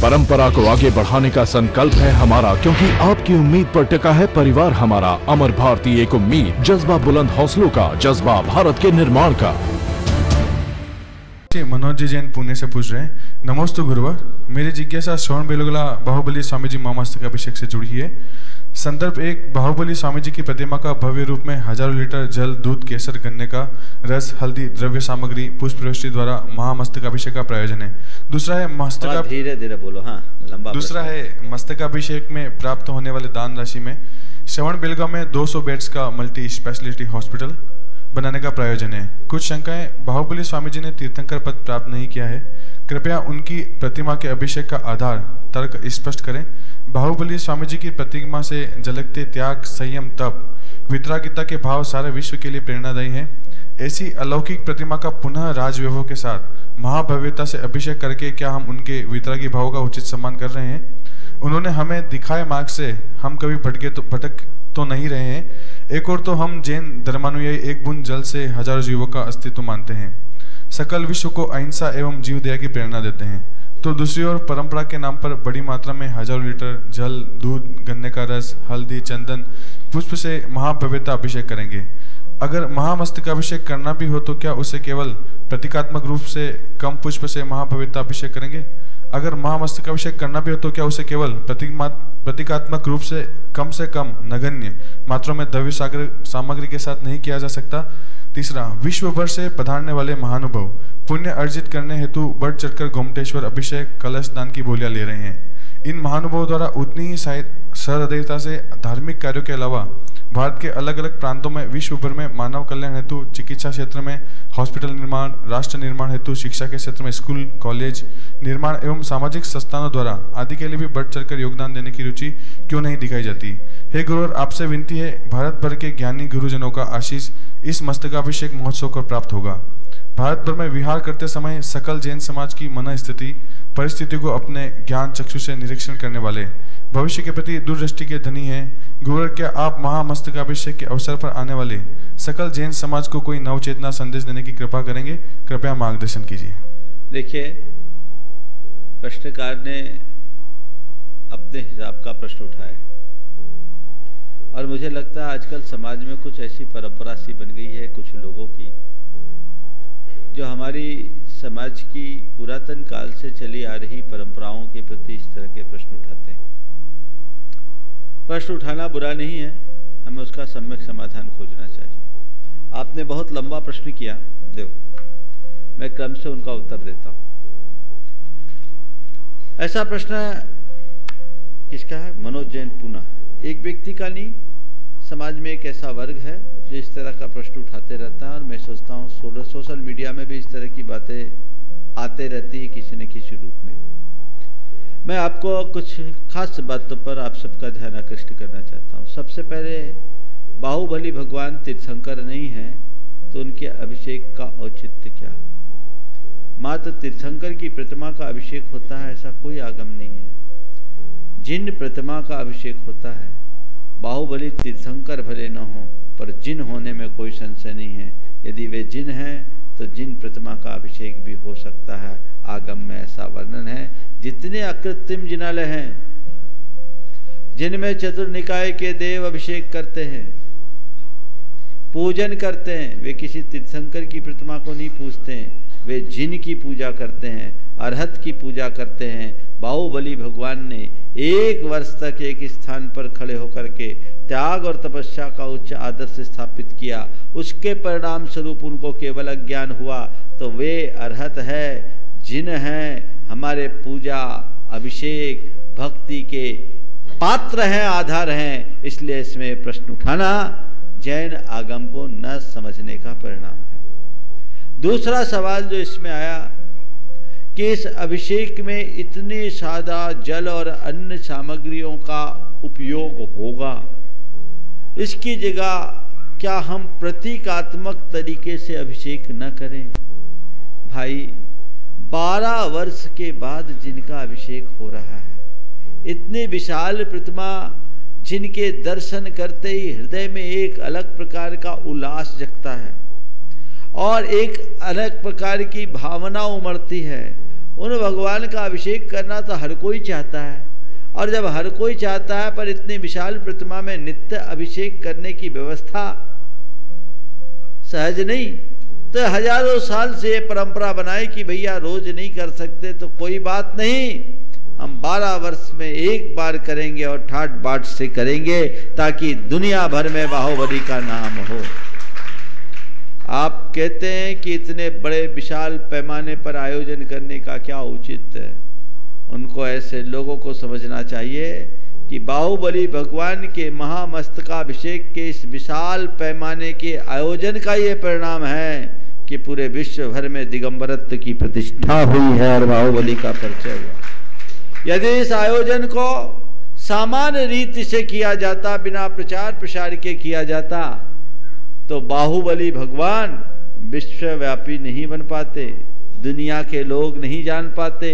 परंपरा को आगे बढ़ाने का संकल्प है हमारा, क्योंकि आपकी उम्मीद पर टिका है परिवार हमारा। अमर भारती एक उम्मीद, जज्बा बुलंद हौसलों का, जज्बा भारत के निर्माण का। मनोज जी जैन पुणे से पूछ रहे हैं, नमोस्तु गुरुवर, मेरी जिज्ञासा श्रवण बेलगोला बाहुबली स्वामी जी महामस्तकाभिषेक से जुड़ी है। संदर्भ एक, बाहुबली स्वामी जी की प्रतिमा का भव्य रूप में हजारों लीटर जल, दूध, केसर, गन्ने का रस, हल्दी, द्रव्य सामग्री, पुष्प वृष्टि द्वारा महामस्तकाभिषेक का प्रयोजन है। दूसरा है धीरे धीरे बोलो, हाँ लंबा। दूसरा है मस्तकाभिषेक में प्राप्त होने वाले दान राशि में श्रवण बेलगांव में 200 बेड्स का मल्टी स्पेशलिटी हॉस्पिटल बनाने का प्रयोजन है। कुछ शंकाएं, बाहुबली स्वामी जी ने तीर्थंकर पद प्राप्त नहीं किया है, कृपया उनकी प्रतिमा के अभिषेक का आधार तर्क स्पष्ट करें। बाहुबली स्वामी जी की प्रतिमा से झलकते त्याग, संयम, तप, वितरागिता के भाव सारे विश्व के लिए प्रेरणादायी हैं। ऐसी अलौकिक प्रतिमा का पुनः राजवैभव के साथ महाभव्यता से अभिषेक करके क्या हम उनके वितरागी भावों का उचित सम्मान कर रहे हैं? उन्होंने हमें दिखाए मार्ग से हम कभी भटक तो नहीं रहे हैं। एक और तो हम जैन धर्मानुयायी एक बूंद जल से हजारों जीवों का अस्तित्व मानते हैं, सकल विश्व को अहिंसा एवं जीव दया की प्रेरणा देते हैं। तो दूसरी ओर परंपरा के नाम पर बड़ी मात्रा में हजारों लीटर जल, दूध, गन्ने का रस, हल्दी, चंदन, पुष्प से महाभव्यता अभिषेक करेंगे। अगर महामस्तकाभिषेक करना भी हो तो क्या उसे केवल प्रतीकात्मक रूप से कम पुष्प से महाभव्यता अभिषेक करेंगे? अगर महामस्तकाभिषेक करना भी हो तो क्या उसे केवल प्रतीकात्मक रूप से कम नगण्य मात्रा में द्रव्य सामग्री के साथ नहीं किया जा सकता? तीसरा, विश्व भर से पधारने वाले महानुभाव पुण्य अर्जित करने हेतु बढ़ चढ़कर गोमटेश्वर अभिषेक, कलश दान की बोलियां ले रहे हैं। इन महानुभावों द्वारा उतनी ही सहृदयता से धार्मिक कार्यों के अलावा भारत के अलग अलग प्रांतों में विश्व भर में मानव कल्याण हेतु, चिकित्सा क्षेत्र में हॉस्पिटल निर्माण, राष्ट्र निर्माण हेतु, शिक्षा के क्षेत्र में स्कूल कॉलेज निर्माण एवं सामाजिक संस्थानों द्वारा आदि के लिए भी बढ़ चढ़कर योगदान देने की रुचि क्यों नहीं दिखाई जाती? हे गुरुवर, आपसे विनती है, भारत भर के ज्ञानी गुरुजनों का आशीष इस मस्तकाभिषेक महोत्सव को प्राप्त होगा। भारत भर में विहार करते समय सकल जैन समाज की मन स्थिति परिस्थिति को अपने ज्ञान चक्षु से निरीक्षण करने वाले, भविष्य के प्रति दूरदृष्टि के धनी हैं। गुरुवर, क्या आप महामस्तकाभिषेक के अवसर पर आने वाले सकल जैन समाज को कोई नवचेतना संदेश देने की कृपा करेंगे? कृपया मार्गदर्शन कीजिए। देखिए, प्रश्नकार ने अपने हिसाब का प्रश्न उठाया और मुझे लगता है आजकल समाज में कुछ ऐसी परंपरा सी बन गई है कुछ लोगों की, जो हमारी समाज की पुरातन काल से चली आ रही परंपराओं के प्रति इस तरह के प्रश्न उठाते हैं। प्रश्न उठाना बुरा नहीं है, हमें उसका सम्यक समाधान खोजना चाहिए। आपने बहुत लंबा प्रश्न किया, देखो मैं क्रम से उनका उत्तर देता हूं। ऐसा प्रश्न किसका है? मनोज जैन पुणे। एक व्यक्ति का नहीं, समाज में एक ऐसा वर्ग है जो इस तरह का प्रश्न उठाते रहता है और मैं सोचता हूँ सोशल मीडिया में भी इस तरह की बातें आते रहती है किसी न किसी रूप में। मैं आपको कुछ खास बातों पर आप सबका ध्यान आकृष्ट करना चाहता हूँ। सबसे पहले, बाहुबली भगवान तीर्थंकर नहीं है तो उनके अभिषेक का औचित्य क्या? मात्र तीर्थंकर की प्रतिमा का अभिषेक होता है ऐसा कोई आगम नहीं है। जिन प्रतिमा का अभिषेक होता है, बाहुबली तीर्थंकर भले न हो पर जिन होने में कोई संशय नहीं है। यदि वे जिन हैं तो जिन प्रतिमा का अभिषेक भी हो सकता है। आगम में ऐसा वर्णन है। जितने अकृत्रिम जिनालय हैं जिनमें चतुर्निकाय के देव अभिषेक करते हैं, पूजन करते हैं, वे किसी तीर्थंकर की प्रतिमा को नहीं पूजते हैं, वे जिन की पूजा करते हैं, अरहत की पूजा करते हैं। बाहुबली भगवान ने 1 वर्ष तक एक स्थान पर खड़े होकर के त्याग और तपस्या का उच्च आदर्श स्थापित किया। उसके परिणाम स्वरूप उनको केवल अज्ञान हुआ, तो वे अरहत है, जिन हैं, हमारे पूजा, अभिषेक, भक्ति के पात्र हैं, आधार हैं। इसलिए इसमें प्रश्न उठाना जैन आगम को न समझने का परिणाम है। दूसरा सवाल जो इसमें आया कि इस अभिषेक में इतने सादा जल और अन्य सामग्रियों का उपयोग होगा, इसकी जगह क्या हम प्रतीकात्मक तरीके से अभिषेक न करें? भाई, 12 वर्ष के बाद जिनका अभिषेक हो रहा है, इतनी विशाल प्रतिमा जिनके दर्शन करते ही हृदय में एक अलग प्रकार का उल्लास जगता है और एक अलग प्रकार की भावना उमड़ती है, उन भगवान का अभिषेक करना तो हर कोई चाहता है, और जब हर कोई चाहता है पर इतनी विशाल प्रतिमा में नित्य अभिषेक करने की व्यवस्था सहज नहीं, तो हजारों साल से ये परंपरा बनाई कि भैया रोज नहीं कर सकते तो कोई बात नहीं, हम 12 वर्ष में एक बार करेंगे और ठाट बाट से करेंगे ताकि दुनिया भर में बाहुबली का नाम हो। आप कहते हैं कि इतने बड़े विशाल पैमाने पर आयोजन करने का क्या उचित है? उनको ऐसे लोगों को समझना चाहिए कि बाहुबली भगवान के महामस्तकाभिषेक के इस विशाल पैमाने के आयोजन का ये परिणाम है कि पूरे विश्व भर में दिगंबरत्व की प्रतिष्ठा हुई है और बाहुबली का परिचय हुआ। यदि इस आयोजन को सामान्य रीति से किया जाता, बिना प्रचार प्रसार के किया जाता, तो बाहुबली भगवान विश्वव्यापी नहीं बन पाते, दुनिया के लोग नहीं जान पाते।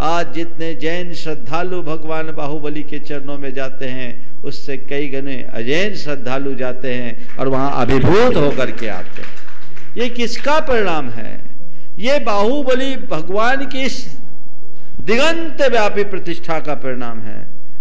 आज जितने जैन श्रद्धालु भगवान बाहुबली के चरणों में जाते हैं, उससे कई गुने अजैन श्रद्धालु जाते हैं और वहां अभिभूत होकर के आते हैं। ये किसका परिणाम है? ये बाहुबली भगवान की इस दिगंत व्यापी प्रतिष्ठा का परिणाम है।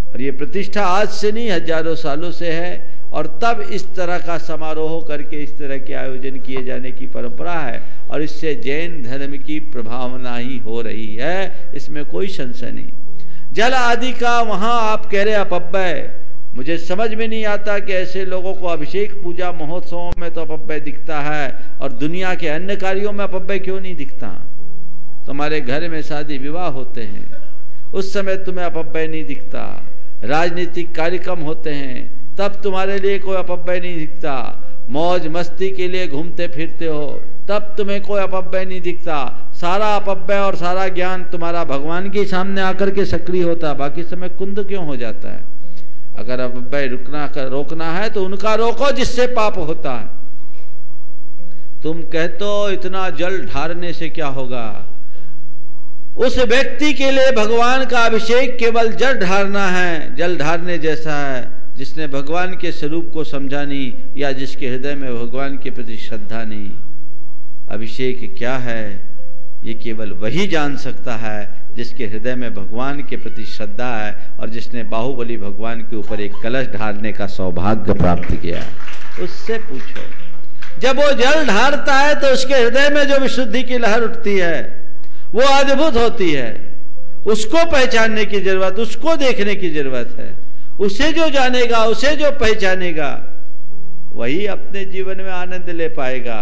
और ये प्रतिष्ठा आज से नहीं, हजारों सालों से है, और तब इस तरह का समारोह करके इस तरह के आयोजन किए जाने की परंपरा है, और इससे जैन धर्म की प्रभावना ही हो रही है, इसमें कोई संशय नहीं। जल आदि का वहां आप कह रहे अपव्यय, मुझे समझ में नहीं आता कि ऐसे लोगों को अभिषेक पूजा महोत्सवों में तो अपव्यय दिखता है और दुनिया के अन्य कार्यों में अपव्यय क्यों नहीं दिखता? तुम्हारे घर में शादी विवाह होते हैं, उस समय तुम्हें अपव्यय नहीं दिखता। राजनीतिक कार्यक्रम होते हैं, तब तुम्हारे लिए कोई अपव्यय नहीं दिखता। मौज मस्ती के लिए घूमते फिरते हो, तब तुम्हें कोई अपव्यय नहीं दिखता। सारा अपव्यय और सारा ज्ञान तुम्हारा भगवान के सामने आकर के सक्रिय होता, बाकी समय कुंद क्यों हो जाता है? अगर अपव्यय रोकना है तो उनका रोको जिससे पाप होता है। तुम कहते हो इतना जल ढारने से क्या होगा? उस व्यक्ति के लिए भगवान का अभिषेक केवल जल ढारना है, जल ढारने जैसा है जिसने भगवान के स्वरूप को समझा नहीं, या जिसके हृदय में भगवान के प्रति श्रद्धा नहीं। अभिषेक क्या है ये केवल वही जान सकता है जिसके हृदय में भगवान के प्रति श्रद्धा है, और जिसने बाहुबली भगवान के ऊपर एक कलश ढारने का सौभाग्य प्राप्त किया। उससे पूछो, जब वो जल ढारता है तो उसके हृदय में जो विशुद्धि की लहर उठती है वो अद्भुत होती है। उसको पहचानने की जरूरत, उसको देखने की जरूरत है। उसे जो जानेगा, उसे जो पहचानेगा, वही अपने जीवन में आनंद ले पाएगा।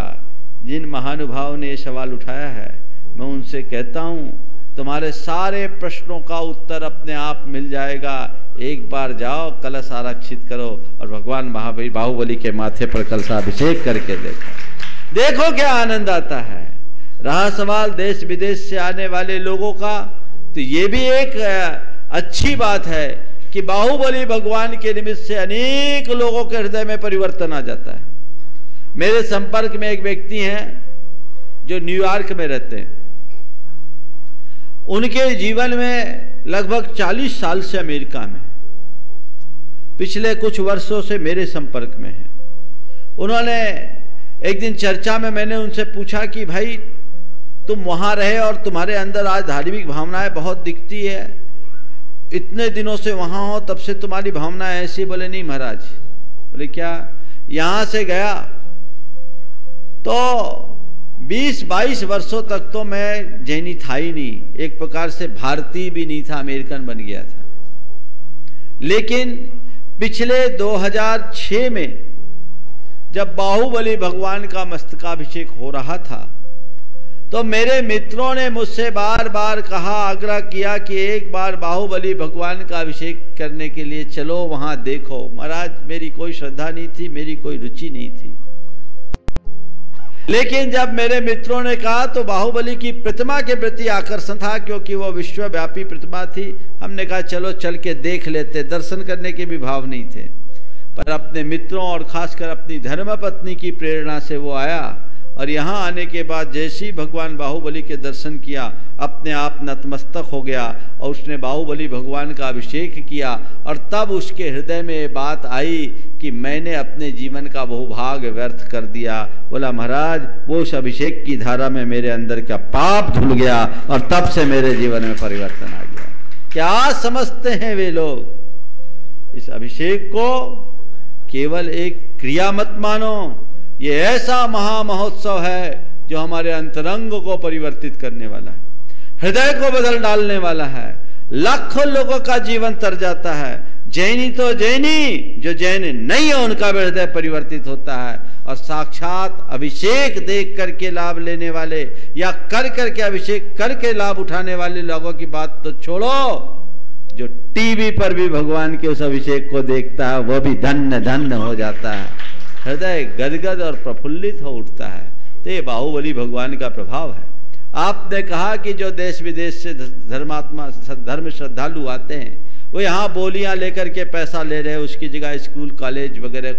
जिन महानुभाव ने ये सवाल उठाया है, मैं उनसे कहता हूं तुम्हारे सारे प्रश्नों का उत्तर अपने आप मिल जाएगा। एक बार जाओ, कलश आरक्षित करो और भगवान महावीर बाहुबली के माथे पर कलशाभिषेक करके देखो क्या आनंद आता है। रहा सवाल देश विदेश से आने वाले लोगों का, तो ये भी एक अच्छी बात है कि बाहुबली भगवान के निमित्त से अनेक लोगों के हृदय में परिवर्तन आ जाता है। मेरे संपर्क में एक व्यक्ति हैं जो न्यूयॉर्क में रहते हैं। उनके जीवन में लगभग 40 साल से अमेरिका में, पिछले कुछ वर्षों से मेरे संपर्क में हैं। उन्होंने एक दिन चर्चा में मैंने उनसे पूछा कि भाई तुम वहां रहे और तुम्हारे अंदर आज धार्मिक भावनाएं बहुत दिखती है, इतने दिनों से वहां हो तब से तुम्हारी भावना ऐसी? बोले नहीं महाराज। बोले क्या? यहां से गया तो 20-22 वर्षों तक तो मैं जैनी था ही नहीं, एक प्रकार से भारतीय भी नहीं था, अमेरिकन बन गया था। लेकिन पिछले 2006 में जब बाहुबली भगवान का मस्तकाभिषेक हो रहा था, तो मेरे मित्रों ने मुझसे बार बार कहा, आग्रह किया कि एक बार बाहुबली भगवान का अभिषेक करने के लिए चलो, वहां देखो। महाराज मेरी कोई श्रद्धा नहीं थी, मेरी कोई रुचि नहीं थी। लेकिन जब मेरे मित्रों ने कहा तो बाहुबली की प्रतिमा के प्रति आकर्षण था, क्योंकि वो विश्वव्यापी प्रतिमा थी। हमने कहा चलो चल के देख लेते, दर्शन करने के भी भाव नहीं थे। पर अपने मित्रों और खासकर अपनी धर्मपत्नी की प्रेरणा से वो आया और यहाँ आने के बाद जैसे ही भगवान बाहुबली के दर्शन किया, अपने आप नतमस्तक हो गया और उसने बाहुबली भगवान का अभिषेक किया। और तब उसके हृदय में ये बात आई कि मैंने अपने जीवन का बहुभाग व्यर्थ कर दिया। बोला महाराज, वो उस अभिषेक की धारा में मेरे अंदर का पाप धुल गया और तब से मेरे जीवन में परिवर्तन आ गया। क्या समझते हैं वे लोग? इस अभिषेक को केवल एक क्रिया मत मानो, ये ऐसा महामहोत्सव है जो हमारे अंतरंग को परिवर्तित करने वाला है, हृदय को बदल डालने वाला है, लाखों लोगों का जीवन तर जाता है। जैनी तो जैनी, जो जैन नहीं है उनका भी हृदय परिवर्तित होता है। और साक्षात अभिषेक देख करके लाभ लेने वाले या कर करके अभिषेक करके लाभ उठाने वाले लोगों की बात तो छोड़ो, जो टीवी पर भी भगवान के उस अभिषेक को देखता है वो भी धन्य धन्य हो जाता है, हृदय गदगद और प्रफुल्लित हो उठता है। तो ये बाहुबली भगवान का प्रभाव है। आपने कहा कि जो देश विदेश से धर्म श्रद्धालु आते हैं वो यहाँ बोलियां लेकर के पैसा ले रहे हैं, उसकी जगह स्कूल कॉलेज वगैरह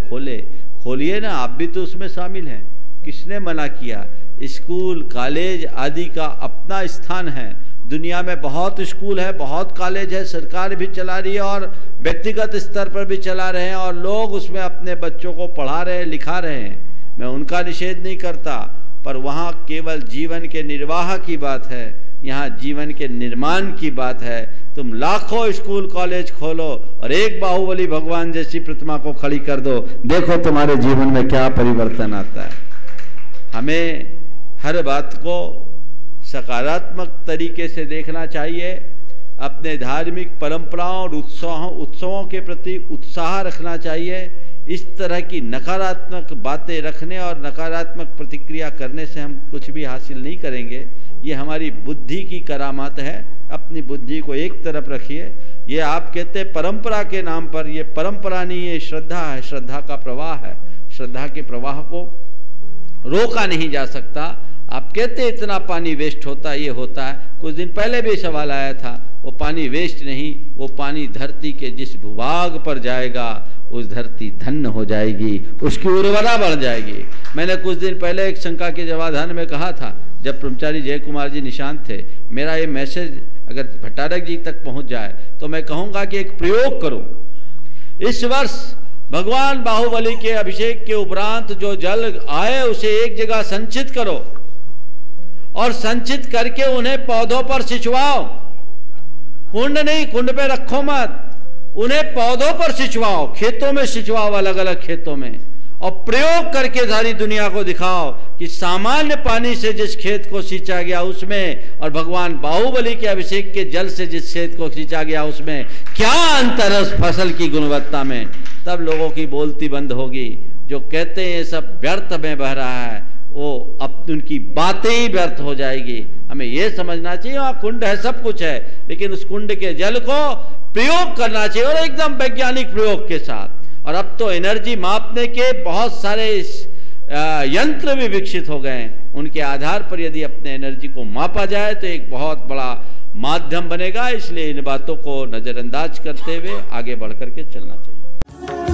खोलिए ना, आप भी तो उसमें शामिल हैं। किसने मना किया? स्कूल कॉलेज आदि का अपना स्थान है। दुनिया में बहुत स्कूल है, बहुत कॉलेज है, सरकार भी चला रही है और व्यक्तिगत स्तर पर भी चला रहे हैं और लोग उसमें अपने बच्चों को पढ़ा रहे हैं, लिखा रहे हैं। मैं उनका निषेध नहीं करता, पर वहाँ केवल जीवन के निर्वाह की बात है, यहाँ जीवन के निर्माण की बात है। तुम लाखों स्कूल कॉलेज खोलो और एक बाहुबली भगवान जैसी प्रतिमा को खड़ी कर दो, देखो तुम्हारे जीवन में क्या परिवर्तन आता है। हमें हर बात को सकारात्मक तरीके से देखना चाहिए। अपने धार्मिक परंपराओं और उत्सवों के प्रति उत्साह रखना चाहिए। इस तरह की नकारात्मक बातें रखने और नकारात्मक प्रतिक्रिया करने से हम कुछ भी हासिल नहीं करेंगे। ये हमारी बुद्धि की करामात है। अपनी बुद्धि को एक तरफ रखिए। ये आप कहते परंपरा के नाम पर, ये परंपरा नहीं, ये श्रद्धा है, श्रद्धा का प्रवाह है। श्रद्धा के प्रवाह को रोका नहीं जा सकता। आप कहते इतना पानी वेस्ट होता है, ये होता है। कुछ दिन पहले भी सवाल आया था, वो पानी वेस्ट नहीं, वो पानी धरती के जिस भूभाग पर जाएगा उस धरती धन्य हो जाएगी, उसकी उर्वरा बढ़ जाएगी। मैंने कुछ दिन पहले एक शंका के जवाधान में कहा था, जब ब्रह्मचारी जय कुमार जी निशांत थे, मेरा ये मैसेज अगर भट्टारक जी तक पहुंच जाए तो मैं कहूंगा कि एक प्रयोग करो। इस वर्ष भगवान बाहुबली के अभिषेक के उपरांत जो जल आए उसे एक जगह संचित करो और संचित करके उन्हें पौधों पर सिंचवाओ। कुंड नहीं, कुंड पे रखो मत, उन्हें पौधों पर सिंचवाओ, खेतों में सिंचवाओ, अलग अलग खेतों में, और प्रयोग करके सारी दुनिया को दिखाओ कि सामान्य पानी से जिस खेत को सींचा गया उसमें और भगवान बाहुबली के अभिषेक के जल से जिस खेत को सींचा गया उसमें क्या अंतर है उस फसल की गुणवत्ता में। तब लोगों की बोलती बंद होगी। जो कहते हैं ये सब व्यर्थ में बह रहा है, वो अब उनकी बातें ही व्यर्थ हो जाएगी। हमें ये समझना चाहिए वहाँ कुंड है, सब कुछ है, लेकिन उस कुंड के जल को प्रयोग करना चाहिए और एकदम वैज्ञानिक प्रयोग के साथ। और अब तो एनर्जी मापने के बहुत सारे यंत्र भी विकसित हो गए हैं। उनके आधार पर यदि अपने एनर्जी को मापा जाए तो एक बहुत बड़ा माध्यम बनेगा। इसलिए इन बातों को नजरअंदाज करते हुए आगे बढ़ करके चलना चाहिए।